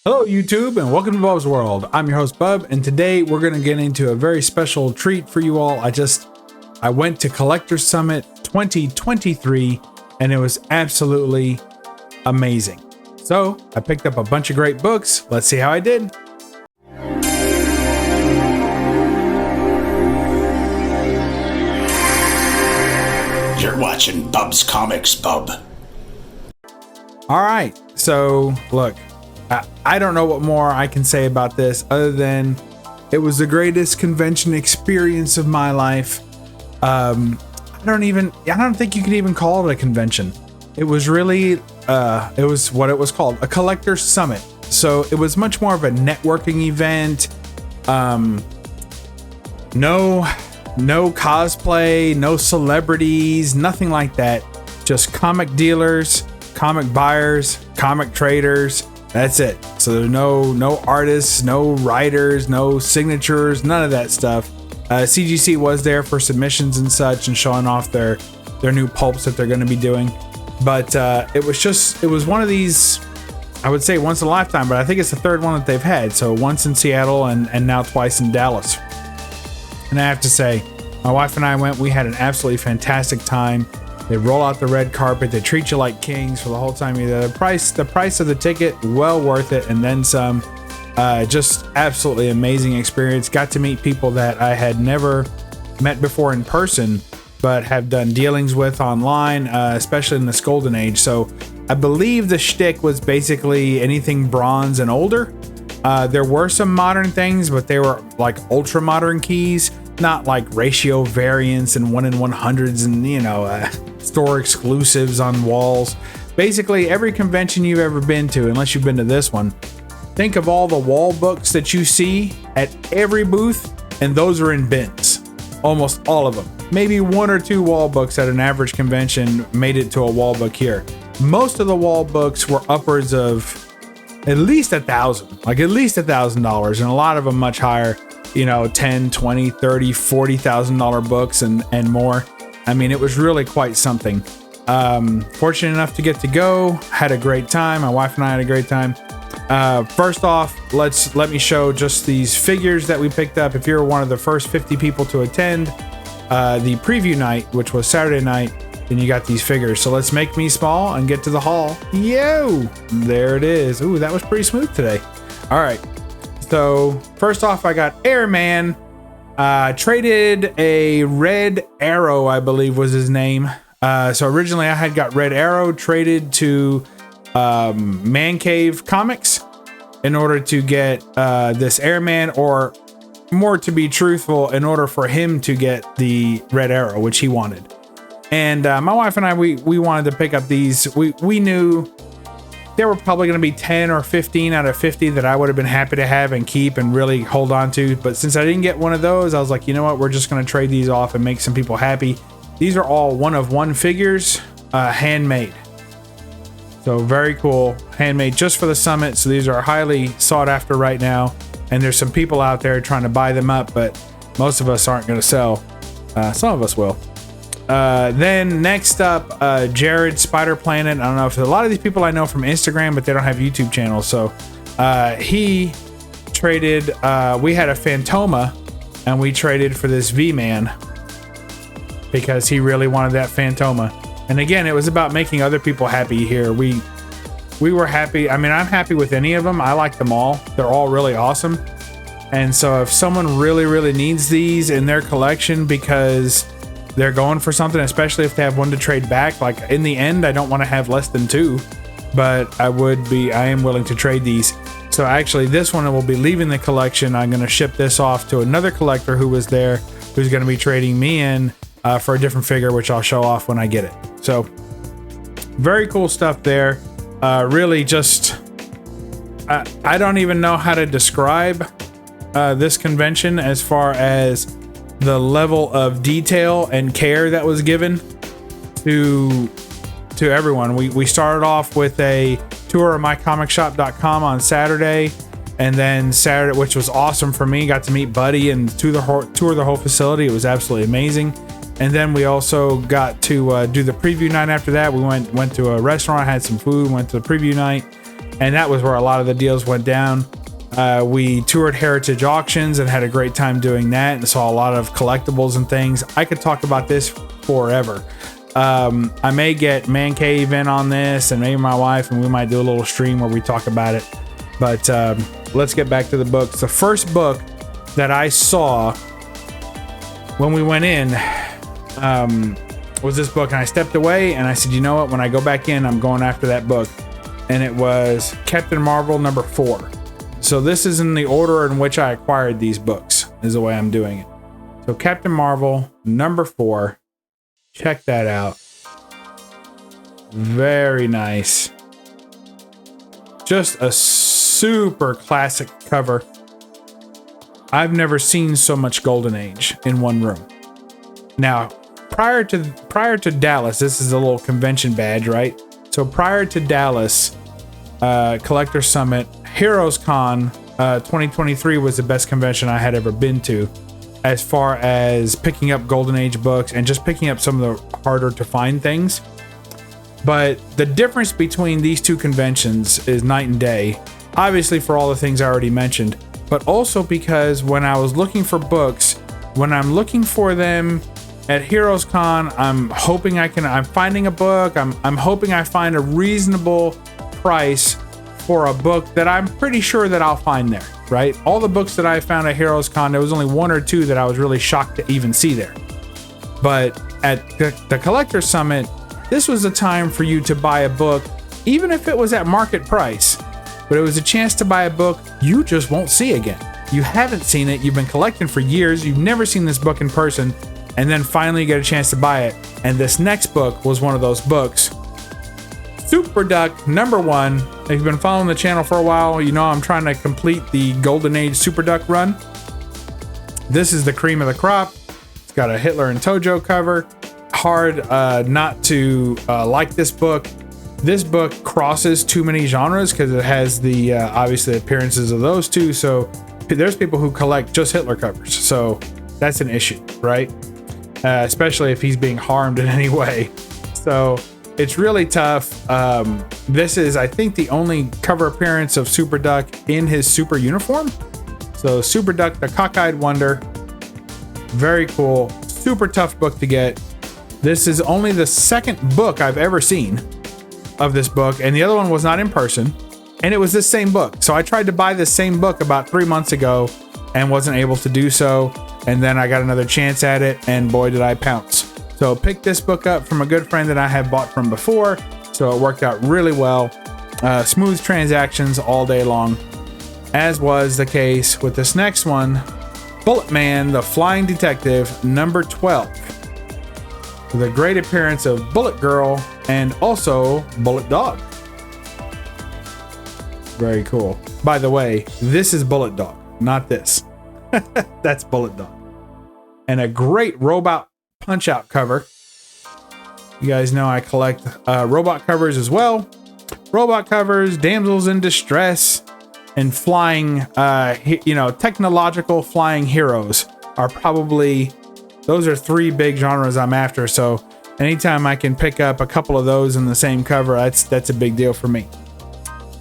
Hello YouTube and welcome to Bub's World. I'm your host Bub, and today we're going to get into a very special treat for you all. I went to Collector Summit 2023 and it was absolutely amazing. So I picked up a bunch of great books. Let's see how I did. You're watching Bub's Comics, Bub. All right, so look, I don't know what more I can say about this other than it was the greatest convention experience of my life. I don't think you could even call it a convention. It was really, it was what it was called, a collector summit. So it was much more of a networking event. No cosplay, no celebrities, nothing like that. Just comic dealers, comic buyers, comic traders. That's it. So there's no artists, no writers, no signatures, none of that stuff. CGC was there for submissions and such and showing off their new pulps that they're going to be doing. But it was one of these, I would say once in a lifetime, but I think it's the third one that they've had. So once in Seattle and now twice in Dallas. And I have to say, my wife and I went, we had an absolutely fantastic time. They roll out the red carpet. They treat you like kings for the whole time you're there. The price of the ticket, well worth it, and then some. Just absolutely amazing experience. Got to meet people that I had never met before in person, but have done dealings with online, especially in this golden age. So I believe the shtick was basically anything bronze and older. There were some modern things, but they were like ultra modern keys, not like ratio variants and 1 in 100s and store exclusives on walls. Basically every convention you've ever been to, unless you've been to this one, think of all the wall books that you see at every booth, and those are in bins. Almost all of them. Maybe 1 or 2 wall books at an average convention made it to a wall book here. Most of the wall books were upwards of at least $1,000, like at least $1,000, and a lot of them much higher, 10, 20, 30, $40,000 books and more. I mean, it was really quite something. Fortunate enough to get to go, had a great time. My wife and I had a great time. First off, let me show just these figures that we picked up. If you're one of the first 50 people to attend the preview night, which was Saturday night, then you got these figures. So let's make me small and get to the haul. Yo, there it is. Ooh, that was pretty smooth today. All right. So first off, I got Airman. Traded a Red Arrow, I believe was his name. So originally I had got Red Arrow traded to Man Cave Comics in order to get this Airman, or more to be truthful, in order for him to get the Red Arrow, which he wanted. And my wife and I, we wanted to pick up these. We knew there were probably going to be 10 or 15 out of 50 that I would have been happy to have and keep and really hold on to. But since I didn't get one of those, I was like, you know what? We're just going to trade these off and make some people happy. These are all 1-of-1 figures, handmade. So very cool, handmade just for the summit. So these are highly sought after right now. And there's some people out there trying to buy them up, but most of us aren't going to sell. Some of us will. Then next up, Jared Spider Planet. I don't know if a lot of these people I know from Instagram, but they don't have YouTube channels. So he traded, we had a Phantoma and we traded for this V-Man because he really wanted that Phantoma. And again, it was about making other people happy here. We were happy. I mean, I'm happy with any of them. I like them all. They're all really awesome. And so if someone really needs these in their collection because they're going for something, especially if they have one to trade back, like in the end, I don't want to have less than 2, but I am willing to trade these. So actually this one will be leaving the collection. I'm going to ship this off to another collector who was there, who's going to be trading me in for a different figure, which I'll show off when I get it. So very cool stuff there. Really just, I don't even know how to describe this convention as far as the level of detail and care that was given to everyone. We started off with a tour of mycomicshop.com on Saturday, and then Saturday, which was awesome for me, got to meet Buddy and tour the whole facility. It was absolutely amazing. And then we also got to do the preview night after that. We went to a restaurant, had some food, went to the preview night, and that was where a lot of the deals went down. We toured heritage auctions and had a great time doing that, and saw a lot of collectibles and things. I could talk about this forever. I may get Man Cave in on this, and maybe my wife, and we might do a little stream where we talk about it. But let's get back to the books. The first book that I saw when we went in was this book, and I stepped away and I said, you know what, when I go back in, I'm going after that book. And it was Captain Marvel number 4. So this is in the order in which I acquired these books, is the way I'm doing it. So Captain Marvel number 4, check that out. Very nice. Just a super classic cover. I've never seen so much Golden Age in one room. Now, prior to Dallas, this is a little convention badge, right? So prior to Dallas Collector Summit, Heroes Con 2023 was the best convention I had ever been to, as far as picking up Golden Age books and just picking up some of the harder to find things. But the difference between these two conventions is night and day, obviously for all the things I already mentioned, but also because when I was looking for books, when I'm looking for them at Heroes Con, I'm finding a book, I'm hoping I find a reasonable price for a book that I'm pretty sure that I'll find there, right? All the books that I found at Heroes Con, there was only 1 or 2 that I was really shocked to even see there. But at the Collector Summit, this was a time for you to buy a book, even if it was at market price, but it was a chance to buy a book you just won't see again. You haven't seen it, you've been collecting for years, you've never seen this book in person, and then finally you get a chance to buy it. And this next book was one of those books. Super Duck number 1. If you've been following the channel for a while, you know I'm trying to complete the Golden Age Super Duck run. This is the cream of the crop. It's got a Hitler and Tojo cover. Hard not to like this book. This book crosses too many genres because it has the obviously appearances of those two. So there's people who collect just Hitler covers. So that's an issue, right? Especially if he's being harmed in any way. So it's really tough. This is, I think, the only cover appearance of Super Duck in his super uniform. So Super Duck, the Cockeyed Wonder. Very cool. Super tough book to get. This is only the second book I've ever seen of this book, and the other one was not in person, and it was this same book. So I tried to buy this same book about 3 months ago and wasn't able to do so. And then I got another chance at it, and boy, did I pounce. So picked this book up from a good friend that I had bought from before. So it worked out really well. Smooth transactions all day long, as was the case with this next one, Bullet Man, the Flying Detective, number 12. With a great appearance of Bullet Girl and also Bullet Dog. Very cool. By the way, this is Bullet Dog, not this. That's Bullet Dog. And a great robot punch-out cover. You guys know I collect robot covers as well. Robot covers, damsels in distress, and flying, technological flying heroes are probably, those are 3 big genres I'm after. So anytime I can pick up a couple of those in the same cover, that's a big deal for me.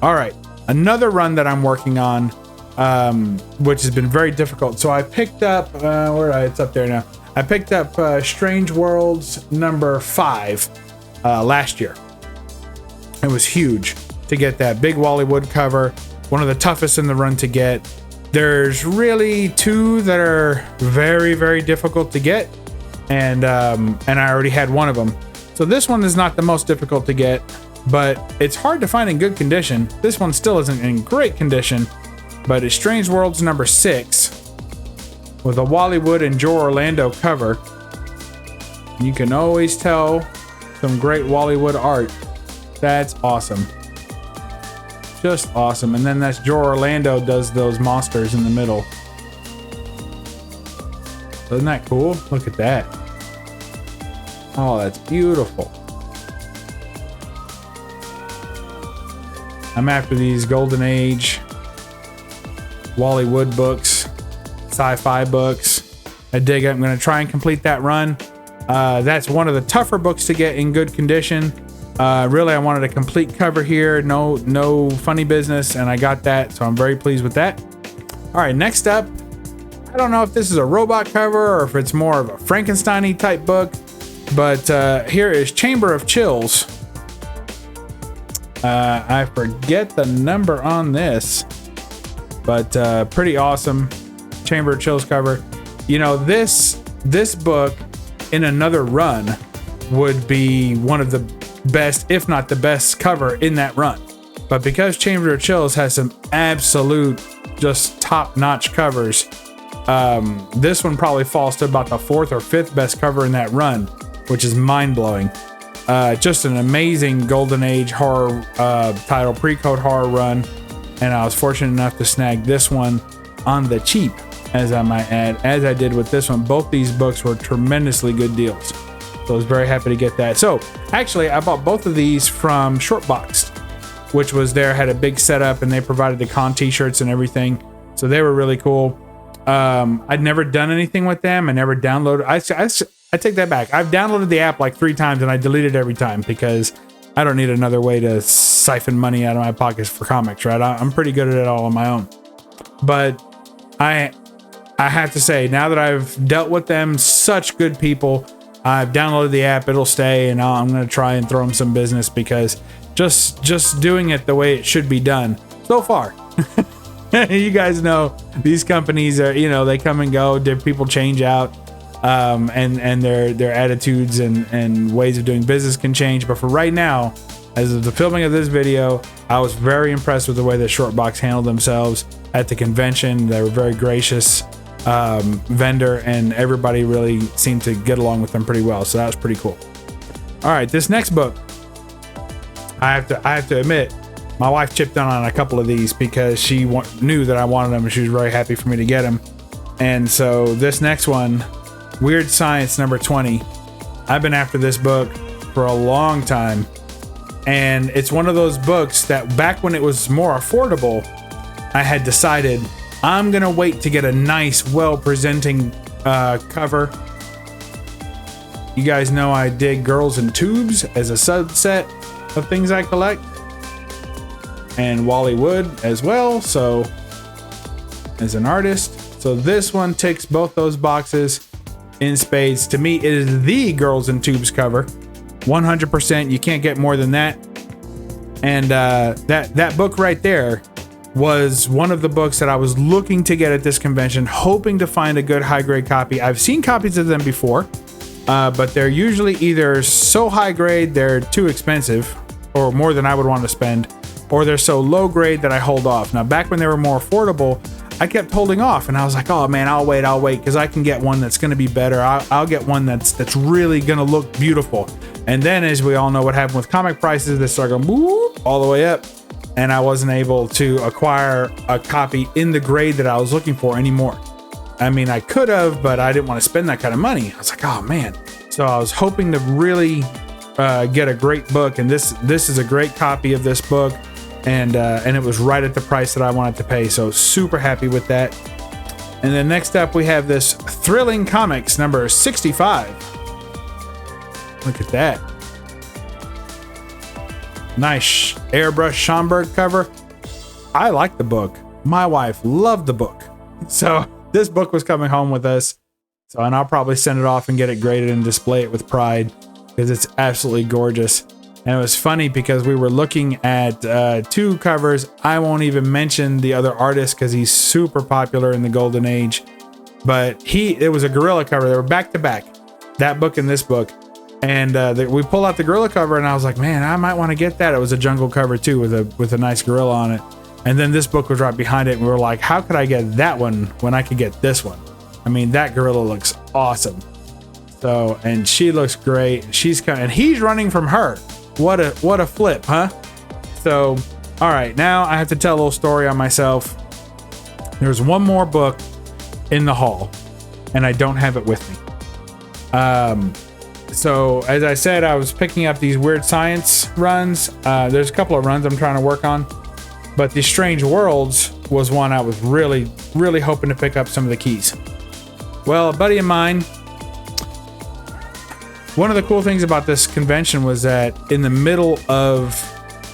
All right, another run that I'm working on, which has been very difficult. So I picked up, it's up there now. I picked up Strange Worlds number 5 last year. It was huge to get that big Wally Wood cover, one of the toughest in the run to get. There's really 2 that are very, very difficult to get, and I already had one of them. So this one is not the most difficult to get, but it's hard to find in good condition. This one still isn't in great condition, but it's Strange Worlds number 6 with a Wally Wood and Joe Orlando cover. You can always tell some great Wally Wood art. That's awesome. Just awesome. And then that's Joe Orlando does those monsters in the middle. Isn't that cool? Look at that. Oh, that's beautiful. I'm after these Golden Age Wally Wood books, sci-fi books. I dig it. I'm going to try and complete that run. That's one of the tougher books to get in good condition. Really, I wanted a complete cover here, no funny business, and I got that, so I'm very pleased with that. All right, next up, I don't know if this is a robot cover or if it's more of a Frankenstein-y type book, but here is Chamber of Chills. I forget the number on this, but pretty awesome Chamber of Chills cover. You know, this book in another run would be one of the best, if not the best cover in that run. But because Chamber of Chills has some absolute just top-notch covers, this one probably falls to about the 4th or 5th best cover in that run, which is mind-blowing. Just an amazing golden age horror title, pre-code horror run, and I was fortunate enough to snag this one on the cheap, as I might add, as I did with this one. Both these books were tremendously good deals, so I was very happy to get that. So actually, I bought both of these from Shortboxed, which was there, had a big setup, and they provided the con t-shirts and everything, so they were really cool. I'd never done anything with them. I never downloaded. I take that back. I've downloaded the app like 3 times and I deleted it every time because I don't need another way to siphon money out of my pockets for comics, right? I'm pretty good at it all on my own. But I have to say, now that I've dealt with them, such good people, I've downloaded the app. It'll stay, and I'm going to try and throw them some business because just doing it the way it should be done so far. You guys know these companies are, you know, they come and go. People change out, and their attitudes and ways of doing business can change. But for right now, as of the filming of this video, I was very impressed with the way that Shortbox handled themselves at the convention. They were very gracious vendor, and everybody really seemed to get along with them pretty well. So that was pretty cool. All right, this next book, I have to admit, my wife chipped in on a couple of these because she knew that I wanted them, and she was very happy for me to get them. And so this next one, Weird Science number 20, I've been after this book for a long time, and it's one of those books that back when it was more affordable, I had decided I'm gonna wait to get a nice, well-presenting cover. You guys know I dig Girls in Tubes as a subset of things I collect, and Wally Wood as well, so as an artist. So this one ticks both those boxes in spades. To me, it is the Girls in Tubes cover, 100%. You can't get more than that. And that book right there was one of the books that I was looking to get at this convention, hoping to find a good high-grade copy. I've seen copies of them before, but they're usually either so high-grade they're too expensive, or more than I would want to spend, or they're so low-grade that I hold off. Now, back when they were more affordable, I kept holding off, and I was like, oh man, I'll wait, because I can get one that's going to be better. I'll get one that's really going to look beautiful. And then, as we all know what happened with comic prices, they start going whoop, all the way up, and I wasn't able to acquire a copy in the grade that I was looking for anymore. I mean, I could have, but I didn't want to spend that kind of money. I was like, oh man. So I was hoping to really get a great book, and this is a great copy of this book, and it was right at the price that I wanted to pay. So super happy with that. And then next up, we have this Thrilling Comics number 65. Look at that. Nice airbrush Schomburg cover. I like the book. My wife loved the book. So this book was coming home with us. And I'll probably send it off and get it graded and display it with pride because it's absolutely gorgeous. And it was funny because we were looking at 2 covers. I won't even mention the other artist because he's super popular in the golden age. But it was a gorilla cover. They were back to back, that book and this book. And we pulled out the gorilla cover, and I was like, man, I might want to get that. It was a jungle cover too, with a nice gorilla on it. And then this book was right behind it, and we were like, how could I get that one when I could get this one? I mean, that gorilla looks awesome. So, and she looks great. And he's running from her. What a flip, huh? So, all right, now I have to tell a little story on myself. There's one more book in the haul, and I don't have it with me. So as I said, I was picking up these Weird Science runs. There's a couple of runs I'm trying to work on, but the Strange Worlds was one I was really, really hoping to pick up some of the keys. Well, a buddy of mine, one of the cool things about this convention was that in the middle of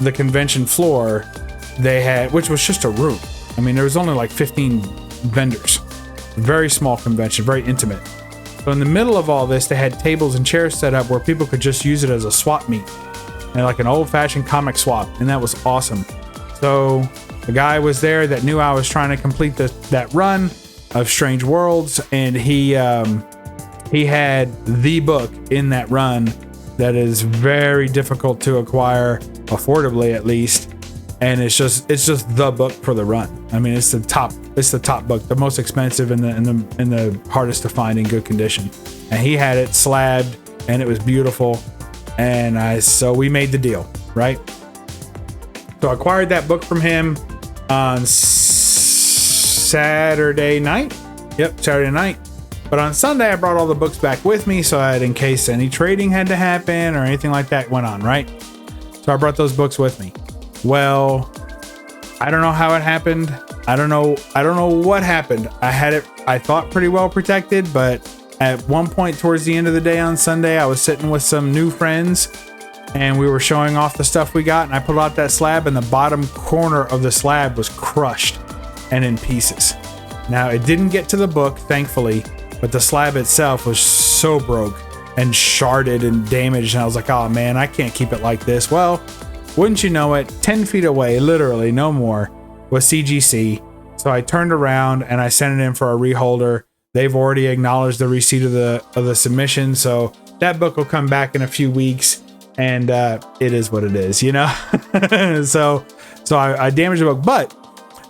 the convention floor, they had, which was just a room. I mean, there was only like 15 vendors. Very small convention, very intimate. So in the middle of all this, they had tables and chairs set up where people could just use it as a swap meet, and like an old-fashioned comic swap, and that was awesome. So the guy was there that knew I was trying to complete that run of Strange Worlds, and he had the book in that run that is very difficult to acquire, affordably at least, and it's just the book for the run. I mean, it's the top book, the most expensive and the hardest to find in good condition. And he had it slabbed, and it was beautiful. And so we made the deal, right? So I acquired that book from him on Saturday night. Yep, Saturday night. But on Sunday, I brought all the books back with me, so I had, in case any trading had to happen or anything like that went on, right? So I brought those books with me. Well, I don't know how it happened. I don't know what happened. I had it, I thought, pretty well protected, but at one point towards the end of the day on Sunday, I was sitting with some new friends and we were showing off the stuff we got, and I pulled out that slab, and the bottom corner of the slab was crushed and in pieces. Now, it didn't get to the book, thankfully, but the slab itself was so broke and sharded and damaged, and I was like, oh man, I can't keep it like this. Well, wouldn't you know it, 10 feet away, literally no more, was CGC. So I turned around and I sent it in for a reholder. They've already acknowledged the receipt of the submission, so that book will come back in a few weeks, and it is what it is, you know. so I damaged the book, but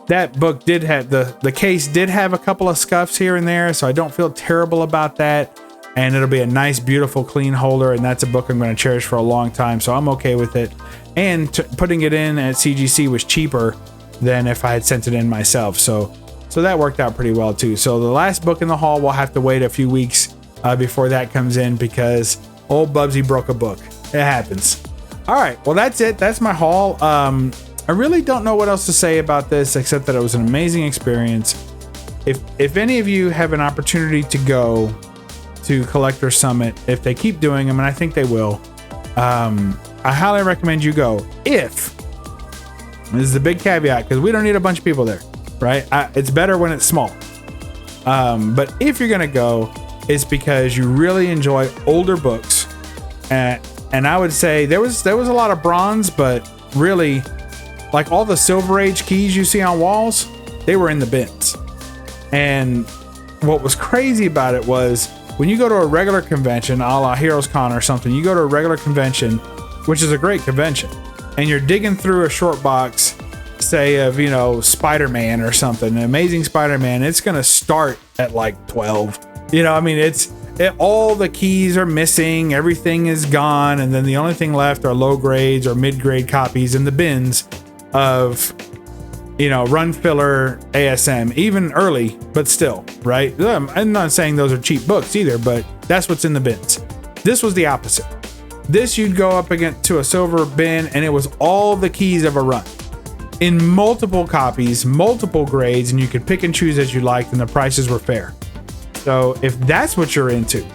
that book did have the case did have a couple of scuffs here and there, so I don't feel terrible about that. And it'll be a nice, beautiful, clean holder, and that's a book I'm going to cherish for a long time, so I'm okay with it. And putting it in at CGC was cheaper than if I had sent it in myself, so that worked out pretty well too. So the last book in the haul, we'll have to wait a few weeks before that comes in, because old Bubsy broke a book. It happens. All right, well, that's it. That's my haul. I really don't know what else to say about this, except that it was an amazing experience. If any of you have an opportunity to go to Collector Summit, if they keep doing them, and I think they will, I highly recommend you go. If, this is the big caveat, because we don't need a bunch of people there, right? It's better when it's small. But if you're gonna go, it's because you really enjoy older books, and I would say there was a lot of bronze, but really, like all the Silver Age keys you see on walls, they were in the bins. And what was crazy about it was, when you go to a regular convention, a la Heroes Con or something, you go to a regular convention, which is a great convention, and you're digging through a short box, say of, you know, Spider-Man or something, an Amazing Spider-Man, it's going to start at like 12. You know, I mean, all the keys are missing, everything is gone, and then the only thing left are low grades or mid-grade copies in the bins of, you know, run filler ASM, even early, but still, right? I'm not saying those are cheap books either, but that's what's in the bins. This was the opposite. This, you'd go up against to a silver bin, and it was all the keys of a run in multiple copies, multiple grades, and you could pick and choose as you liked, and the prices were fair. So if that's what you're into,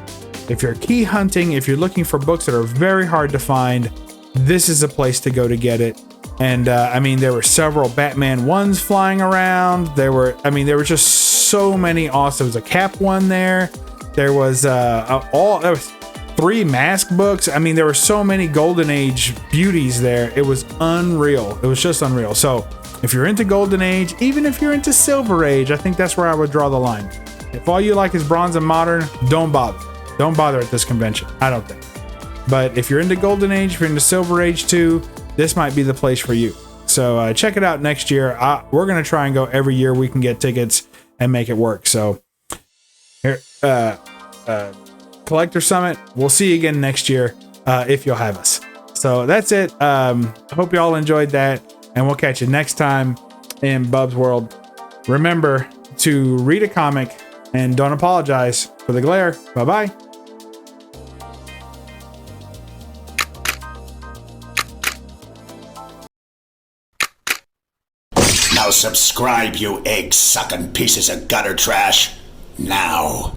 if you're key hunting, if you're looking for books that are very hard to find, this is a place to go to get it. And I mean, there were several Batman ones flying around. There were just so many awesome. There was a Cap one there. There was there was 3 Mask books. I mean, there were so many Golden Age beauties there. It was unreal. It was just unreal. So if you're into Golden Age, even if you're into Silver Age, I think that's where I would draw the line. If all you like is bronze and modern, don't bother. Don't bother at this convention, I don't think. But if you're into Golden Age, if you're into Silver Age too, this might be the place for you. So check it out next year. We're going to try and go every year we can get tickets and make it work. So here, Collector Summit, we'll see you again next year if you'll have us. So that's it. I hope you all enjoyed that, and we'll catch you next time in Bub's World. Remember to read a comic and don't apologize for the glare. Bye-bye. Now subscribe, you egg-sucking pieces of gutter trash. Now.